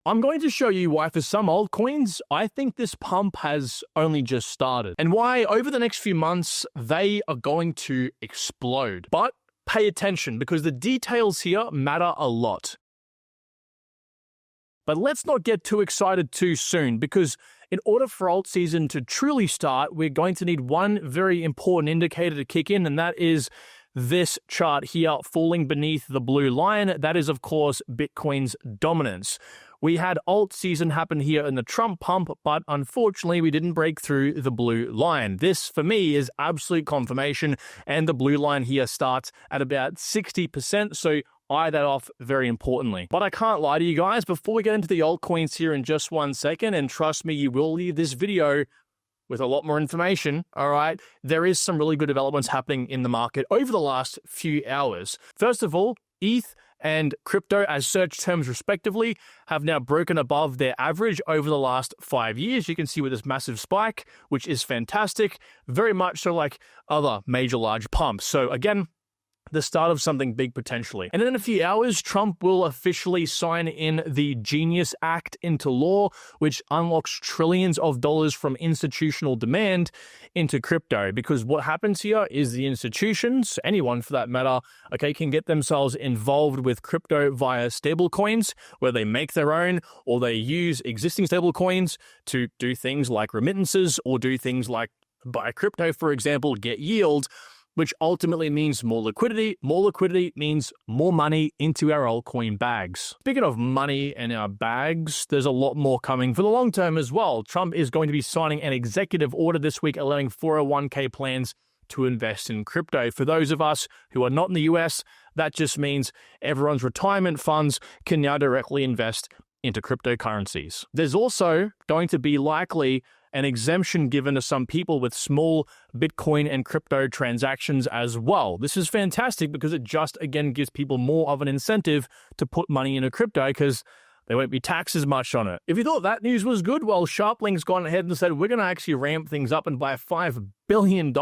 I'm going to show you why for some altcoins, I think this pump has only just started, and why over the next few months, they are going to explode. But pay attention, because the details here matter a lot. But let's not get too excited too soon, because in order for Altseason to truly start, we're going to need one very important indicator to kick in, and that is this chart here falling beneath the blue line. That is, of course, Bitcoin's dominance. We had Altseason happen here in the Trump pump, but unfortunately we didn't break through the blue line. This, for me, is absolute confirmation, and the blue line here starts at about 60%, so eye that off very importantly. But I can't lie to you guys, before we get into the altcoins here in just 1 second, and trust me, you will leave this video with a lot more information, all right? There is some really good developments happening in the market over the last few hours. First of all, ETH and crypto as search terms respectively have now broken above their average over the last 5 years. You can see with this massive spike, which is fantastic, very much so like other major large pumps. So again, the start of something big potentially. And in a few hours, Trump will officially sign in the Genius Act into law, which unlocks trillions of dollars from institutional demand into crypto. Because what happens here is the institutions, anyone for that matter, okay, can get themselves involved with crypto via stablecoins, where they make their own or they use existing stablecoins to do things like remittances or do things like buy crypto, for example, get yield, which ultimately means more liquidity. More liquidity means more money into our altcoin bags. Speaking of money in our bags, there's a lot more coming for the long term as well. Trump is going to be signing an executive order this week allowing 401k plans to invest in crypto. For those of us who are not in the US, that just means everyone's retirement funds can now directly invest into cryptocurrencies. There's also going to be likely an exemption given to some people with small Bitcoin and crypto transactions as well. This is fantastic because it just, again, gives people more of an incentive to put money into crypto because they won't be taxed as much on it. If you thought that news was good, well, Sharplink's gone ahead and said, we're going to actually ramp things up and buy $5 billion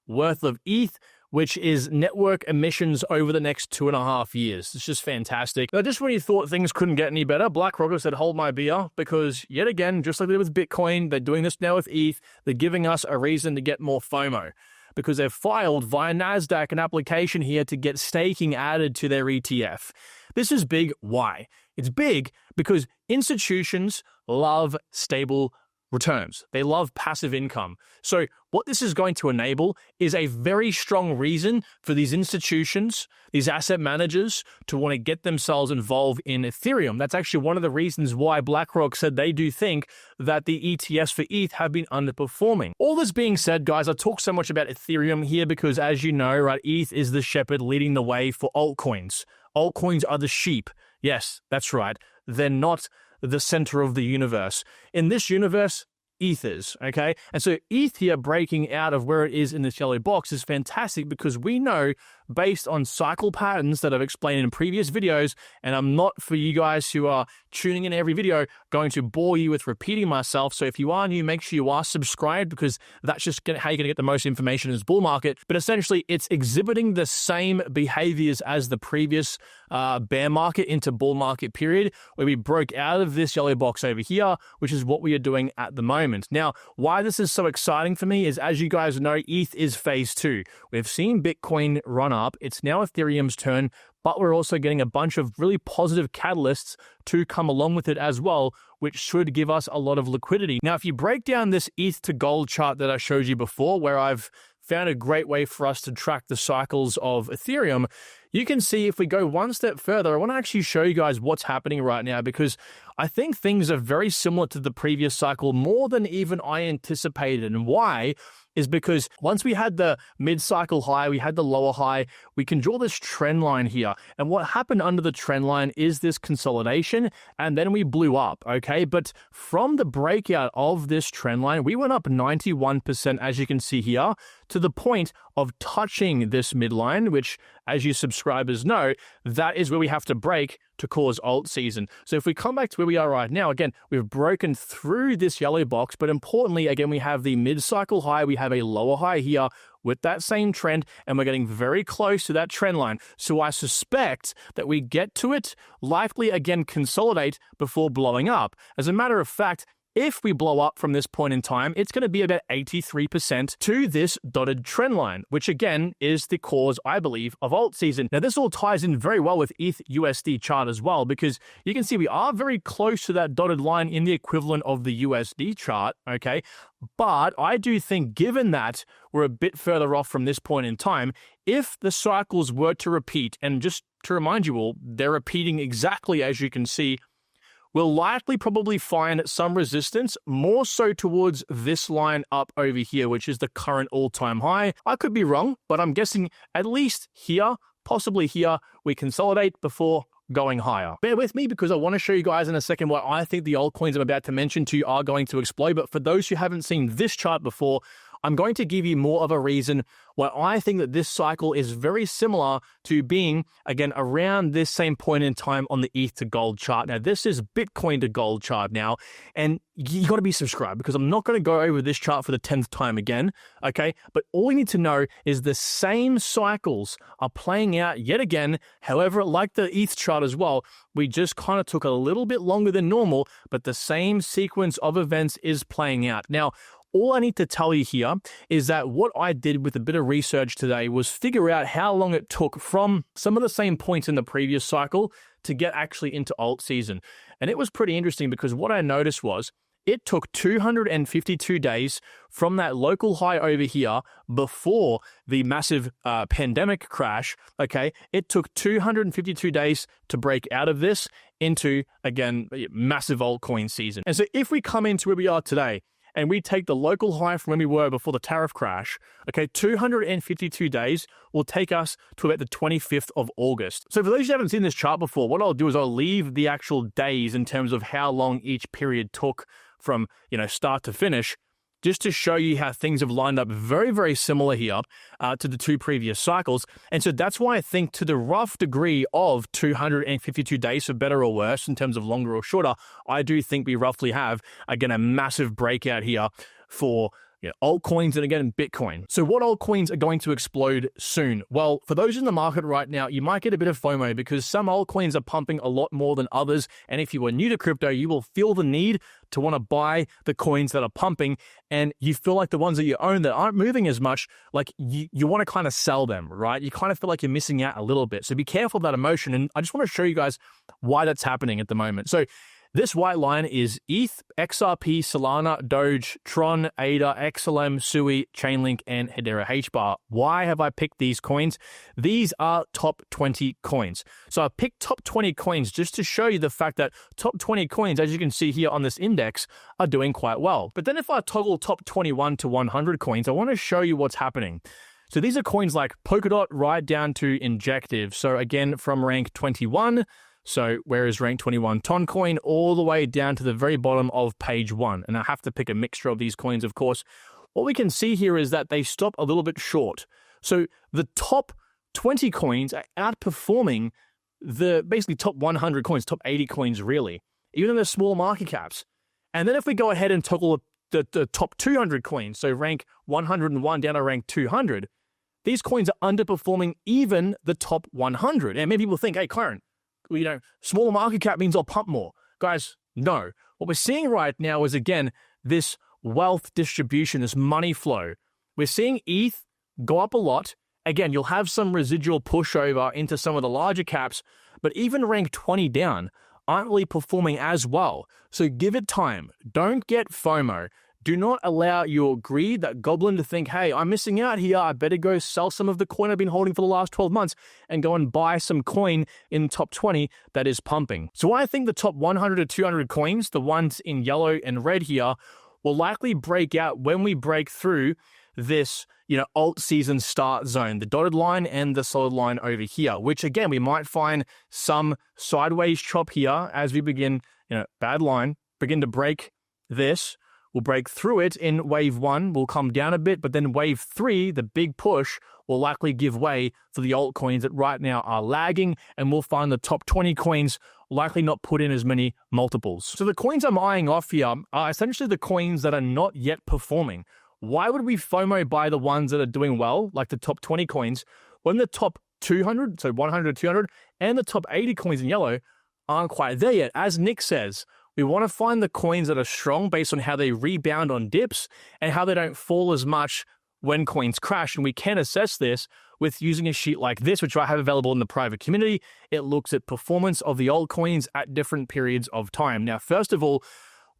worth of ETH, which is network emissions over the next 2.5 years. It's just fantastic. Now, just when you thought things couldn't get any better, BlackRock said, hold my beer, because yet again, just like they did with Bitcoin, they're doing this now with ETH. They're giving us a reason to get more FOMO, because they've filed via NASDAQ an application here to get staking added to their ETF. This is big. Why? It's big because institutions love stable returns. They love passive income. So what this is going to enable is a very strong reason for these institutions, these asset managers, to want to get themselves involved in Ethereum. That's actually one of the reasons why BlackRock said they do think that the ETFs for ETH have been underperforming. All this being said, guys, I talk so much about Ethereum here because, as you know, right, ETH is the shepherd leading the way for altcoins. Altcoins are the sheep. Yes, that's right. They're not the center of the universe. In this universe, ETH is, okay? And so ETH here breaking out of where it is in this yellow box is fantastic because we know, based on cycle patterns that I've explained in previous videos, and I'm not, for you guys who are tuning in every video, going to bore you with repeating myself. So if you are new, make sure you are subscribed because that's just how you're going to get the most information in this bull market. But essentially, it's exhibiting the same behaviors as the previous bear market into bull market period, where we broke out of this yellow box over here, which is what we are doing at the moment. Now, why this is so exciting for me is, as you guys know, ETH is phase 2. We've seen Bitcoin run up. It's now Ethereum's turn, but we're also getting a bunch of really positive catalysts to come along with it as well, which should give us a lot of liquidity. Now, if you break down this ETH to gold chart that I showed you before, where I've found a great way for us to track the cycles of Ethereum, you can see if we go one step further, I want to actually show you guys what's happening right now, because I think things are very similar to the previous cycle, more than even I anticipated. And why? Is because once we had the mid-cycle high, we had the lower high, we can draw this trend line here. And what happened under the trend line is this consolidation, and then we blew up, okay? But from the breakout of this trend line, we went up 91%, as you can see here, to the point of touching this midline, which, as you subscribers know, that is where we have to break to cause Altseason. So if we come back to where we are right now, again, we've broken through this yellow box, but importantly, again, we have the mid-cycle high, we have a lower high here, with that same trend, and we're getting very close to that trend line. So I suspect that we get to it, likely again consolidate before blowing up. As a matter of fact, if we blow up from this point in time, it's going to be about 83% to this dotted trend line, which again is the cause, I believe, of Altseason. Now, this all ties in very well with ETH USD chart as well, because you can see we are very close to that dotted line in the equivalent of the USD chart, okay? But I do think, given that we're a bit further off from this point in time, if the cycles were to repeat, and just to remind you all, they're repeating exactly as you can see, we'll likely probably find some resistance, more so towards this line up over here, which is the current all-time high. I could be wrong, but I'm guessing at least here, possibly here, we consolidate before going higher. Bear with me because I want to show you guys in a second why I think the altcoins I'm about to mention to you are going to explode. But for those who haven't seen this chart before, I'm going to give you more of a reason why I think that this cycle is very similar to being, again, around this same point in time on the ETH to gold chart. Now, this is Bitcoin to gold chart now, and you got to be subscribed because I'm not going to go over this chart for the 10th time again, okay? But all you need to know is the same cycles are playing out yet again. However, like the ETH chart as well, we just kind of took a little bit longer than normal, but the same sequence of events is playing out. Now, all I need to tell you here is that what I did with a bit of research today was figure out how long it took from some of the same points in the previous cycle to get actually into Altseason. And it was pretty interesting because what I noticed was it took 252 days from that local high over here before the massive pandemic crash, okay? It took 252 days to break out of this into, again, massive altcoin season. And so if we come into where we are today, and we take the local high from when we were before the tariff crash, okay, 252 days will take us to about the 25th of August. So for those who haven't seen this chart before, what I'll do is I'll leave the actual days in terms of how long each period took from, start to finish, just to show you how things have lined up very, very similar here to the two previous cycles. And so that's why I think to the rough degree of 252 days, for better or worse, in terms of longer or shorter, I do think we roughly have, again, a massive breakout here for altcoins and again, Bitcoin. So what altcoins are going to explode soon? Well, for those in the market right now, you might get a bit of FOMO because some altcoins are pumping a lot more than others. And if you are new to crypto, you will feel the need to want to buy the coins that are pumping. And you feel like the ones that you own that aren't moving as much, like you want to kind of sell them, right? You kind of feel like you're missing out a little bit. So be careful of that emotion. And I just want to show you guys why that's happening at the moment. So this white line is ETH, XRP, Solana, Doge, Tron, ADA, XLM, Sui, Chainlink, and Hedera HBAR. Why have I picked these coins? These are top 20 coins. So I picked top 20 coins just to show you the fact that top 20 coins, as you can see here on this index, are doing quite well. But then if I toggle top 21 to 100 coins, I want to show you what's happening. So these are coins like Polkadot right down to Injective. So again, from rank 21, so where is rank 21 Toncoin, all the way down to the very bottom of page 1. And I have to pick a mixture of these coins, of course. What we can see here is that they stop a little bit short. So the top 20 coins are outperforming the basically top 100 coins, top 80 coins really, even in the small market caps. And then if we go ahead and toggle the top 200 coins, so rank 101 down to rank 200, these coins are underperforming even the top 100. And many people think, hey, Clarence, smaller market cap means I'll pump more. Guys, no. What we're seeing right now is, again, this wealth distribution, this money flow. We're seeing ETH go up a lot. Again, you'll have some residual pushover into some of the larger caps, but even rank 20 down aren't really performing as well. So give it time. Don't get FOMO. Do not allow your greed, that goblin, to think, hey, I'm missing out here. I better go sell some of the coin I've been holding for the last 12 months and go and buy some coin in the top 20 that is pumping. So I think the top 100 to 200 coins, the ones in yellow and red here, will likely break out when we break through this, alt season start zone, the dotted line and the solid line over here, which again, we might find some sideways chop here as we begin, bad line, begin to break this. We'll break through it in wave 1, we'll come down a bit, but then wave 3, the big push, will likely give way for the altcoins that right now are lagging, and we'll find the top 20 coins likely not put in as many multiples. So the coins I'm eyeing off here are essentially the coins that are not yet performing. Why would we FOMO buy the ones that are doing well, like the top 20 coins, when the top 200, so 100, 200, and the top 80 coins in yellow aren't quite there yet? As Nick says, we want to find the coins that are strong based on how they rebound on dips and how they don't fall as much when coins crash. And we can assess this with using a sheet like this, which I have available in the private community. It looks at performance of the altcoins at different periods of time. Now, first of all,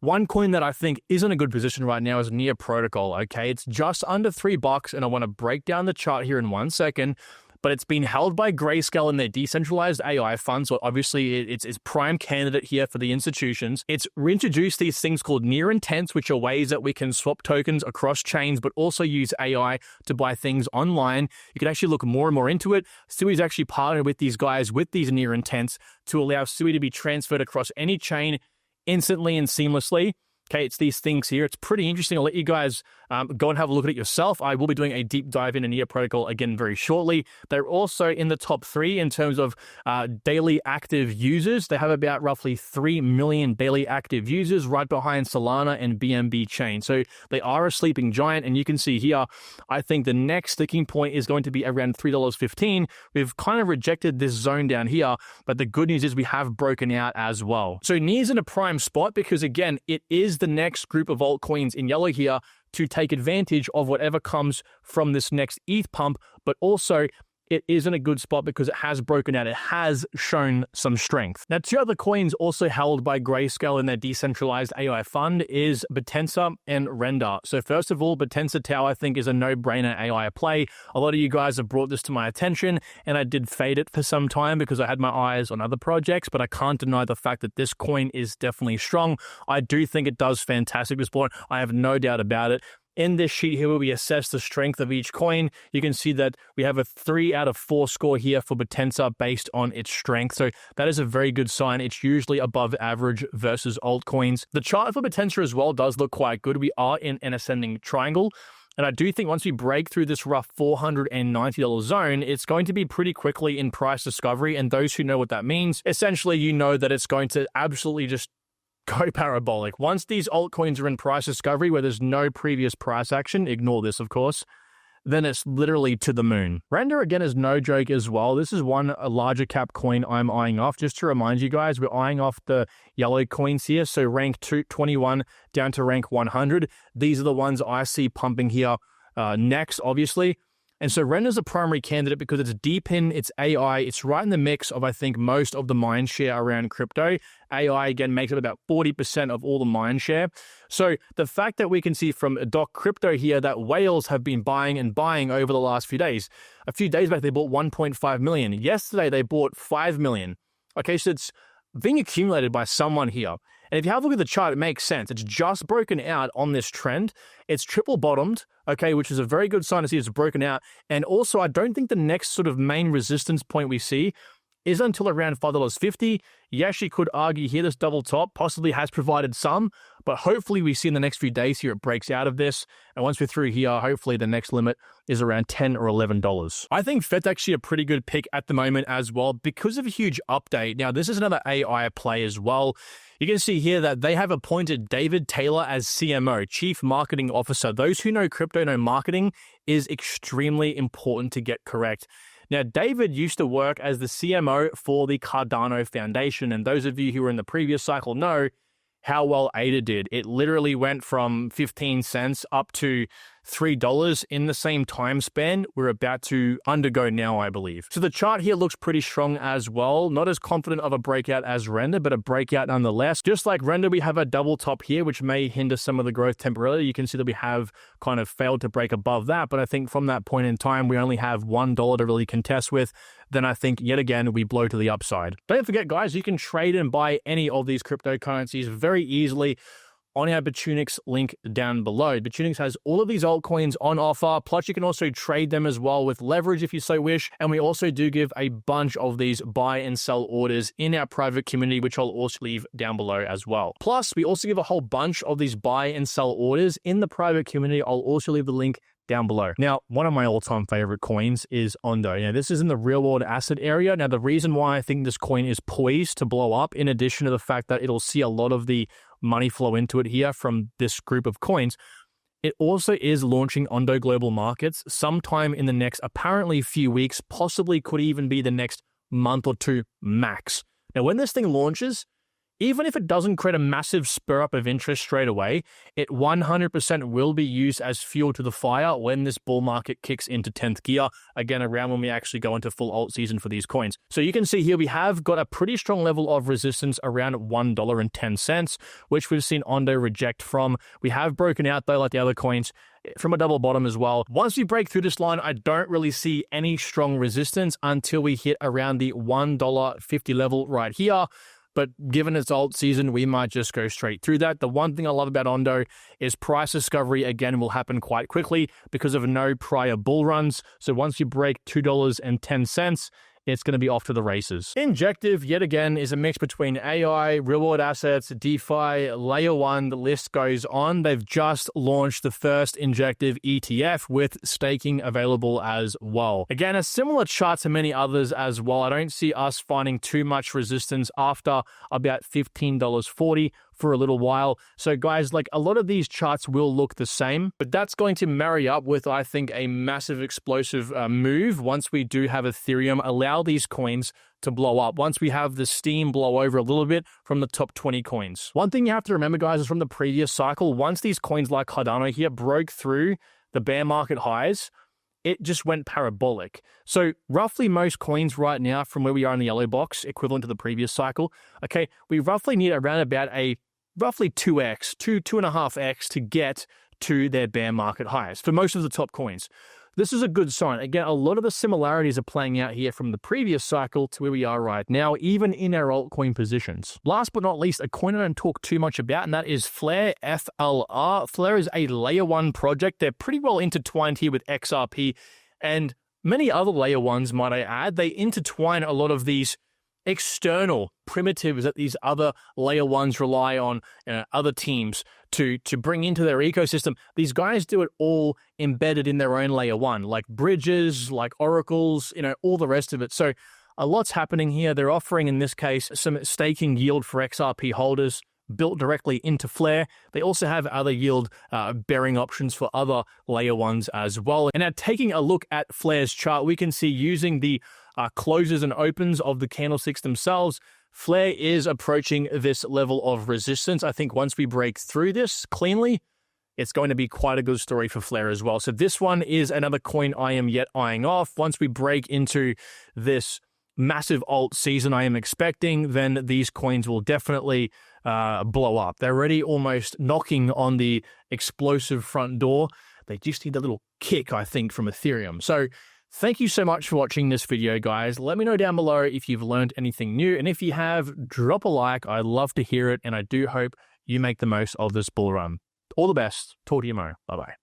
one coin that I think is in a good position right now is Near Protocol, okay? It's just under $3, and I want to break down the chart here in 1 second, but it's been held by Grayscale in their decentralized AI fund, so obviously it's prime candidate here for the institutions. It's reintroduced these things called near intents, which are ways that we can swap tokens across chains, but also use AI to buy things online. You can actually look more and more into it. Sui's actually partnered with these guys with these near intents to allow Sui to be transferred across any chain instantly and seamlessly. Okay, it's these things here. It's pretty interesting. I'll let you guys go and have a look at it yourself. I will be doing a deep dive into Near Protocol again very shortly. They're also in the top 3 in terms of daily active users. They have about roughly 3 million daily active users, right behind Solana and BNB chain. So they are a sleeping giant. And you can see here, I think the next sticking point is going to be around $3.15. We've kind of rejected this zone down here, but the good news is we have broken out as well. So Near's in a prime spot because, again, it is the next group of altcoins in yellow here to take advantage of whatever comes from this next ETH pump, but also it is in a good spot because it has broken out. It has shown some strength. Now, 2 other coins also held by Grayscale in their decentralized AI fund is Potensa and Render. So first of all, Potensa Tau, I think, is a no-brainer AI play. A lot of you guys have brought this to my attention, and I did fade it for some time because I had my eyes on other projects, but I can't deny the fact that this coin is definitely strong. I do think it does fantastic this point. I have no doubt about it. In this sheet here where we assess the strength of each coin, you can see that we have a 3 out of 4 score here for Potensa based on its strength. So that is a very good sign. It's usually above average versus altcoins. The chart for Potensa as well does look quite good. We are in an ascending triangle. And I do think once we break through this rough $490 zone, it's going to be pretty quickly in price discovery. And those who know what that means, essentially, you know that it's going to absolutely just go parabolic. Once these altcoins are in price discovery where there's no previous price action, ignore this, of course, then it's literally to the moon. Render, again, is no joke as well. This is a larger cap coin I'm eyeing off. Just to remind you guys, we're eyeing off the yellow coins here. So rank 21 down to rank 100. These are the ones I see pumping here next, obviously. And so Render's a primary candidate because it's deep in its AI. It's right in the mix of, I think, most of the mind share around crypto. AI, again, makes up about 40% of all the mind share. So the fact that we can see from Doc Crypto here that whales have been buying and buying over the last few days. A few days back, they bought 1.5 million. Yesterday, they bought 5 million. Okay, so it's being accumulated by someone here. And if you have a look at the chart, it makes sense. It's just broken out on this trend. It's triple bottomed, okay, which is a very good sign to see it's broken out. And also, I don't think the next sort of main resistance point we see is until around $5.50. You actually could argue here this double top possibly has provided some, but hopefully we see in the next few days here it breaks out of this. And once we're through here, hopefully the next limit is around $10 or $11. I think Fed's actually a pretty good pick at the moment as well because of a huge update. Now, this is another AI play as well. You can see here that they have appointed David Taylor as CMO, Chief Marketing Officer. Those who know crypto know marketing is extremely important to get correct. Now, David used to work as the CMO for the Cardano Foundation, and those of you who were in the previous cycle know how well ADA did. It literally went from 15 cents up to $3 in the same time span we're about to undergo now, I believe. So the chart here looks pretty strong as well. Not as confident of a breakout as Render, but a breakout nonetheless. Just like Render, we have a double top here, which may hinder some of the growth temporarily. You can see that we have kind of failed to break above that, but I think from that point in time, we only have $1 to really contest with. Then I think, yet again, we blow to the upside. Don't forget, guys, you can trade and buy any of these cryptocurrencies very easily on our Bitunix link down below. Bitunix has all of these altcoins on offer, plus you can also trade them as well with leverage if you so wish. And we also do give a bunch of these buy and sell orders in our private community, which I'll also leave down below as well. Plus, we also give a whole bunch of these buy and sell orders in the private community. I'll also leave the link down below. Now, one of my all-time favorite coins is Ondo. Now, this is in the real-world asset area. Now, the reason why I think this coin is poised to blow up, in addition to the fact that it'll see a lot of the money flow into it here from this group of coins, it also is launching Ondo Global Markets sometime in the next apparently few weeks, possibly could even be the next month or two max. Now, when this thing launches, even if it doesn't create a massive spur up of interest straight away, it 100% will be used as fuel to the fire when this bull market kicks into 10th gear, again, around when we actually go into full alt season for these coins. So you can see here we have got a pretty strong level of resistance around $1.10, which we've seen Ondo reject from. We have broken out, though, like the other coins, from a double bottom as well. Once we break through this line, I don't really see any strong resistance until we hit around the $1.50 level right here. But given it's alt season, we might just go straight through that. The one thing I love about Ondo is price discovery, again, will happen quite quickly because of no prior bull runs. So once you break $2.10, it's going to be off to the races. Injective, yet again, is a mix between AI, real-world assets, DeFi, Layer 1, the list goes on. They've just launched the first Injective ETF with staking available as well. Again, a similar chart to many others as well. I don't see us finding too much resistance after about $15.40 for a little while. So guys, like a lot of these charts will look the same, but that's going to marry up with, I think, a massive explosive move once we do have Ethereum allow these coins to blow up, once we have the steam blow over a little bit from the top 20 coins. One thing you have to remember, guys, is from the previous cycle, once these coins like Cardano here broke through the bear market highs, it just went parabolic. So roughly most coins right now from where we are in the yellow box, equivalent to the previous cycle, okay, we roughly need around about a roughly 2x, 2.5x to get to their bear market highs for most of the top coins. This is a good sign. Again, a lot of the similarities are playing out here from the previous cycle to where we are right now, even in our altcoin positions. Last but not least, a coin I don't talk too much about, and that is Flare, FLR. Flare is a layer 1 project. They're pretty well intertwined here with XRP and many other layer 1s, might I add. They intertwine a lot of these external primitives that these other layer 1s rely on, other teams to bring into their ecosystem. These guys do it all embedded in their own layer 1, like bridges, like oracles, all the rest of it. So a lot's happening here. They're offering, in this case, some staking yield for XRP holders built directly into Flare. They also have other yield bearing options for other layer 1s as well. And now taking a look at Flare's chart, we can see using the closes and opens of the candlesticks themselves, Flare is approaching this level of resistance. I think once we break through this cleanly, it's going to be quite a good story for Flare as well. So this one is another coin I am yet eyeing off. Once we break into this massive alt season I am expecting, then these coins will definitely blow up. They're already almost knocking on the explosive front door. They just need a little kick, I think, from Ethereum. So thank you so much for watching this video, guys. Let me know down below if you've learned anything new. And if you have, drop a like. I'd love to hear it. And I do hope you make the most of this bull run. All the best. Talk to you tomorrow. Bye-bye.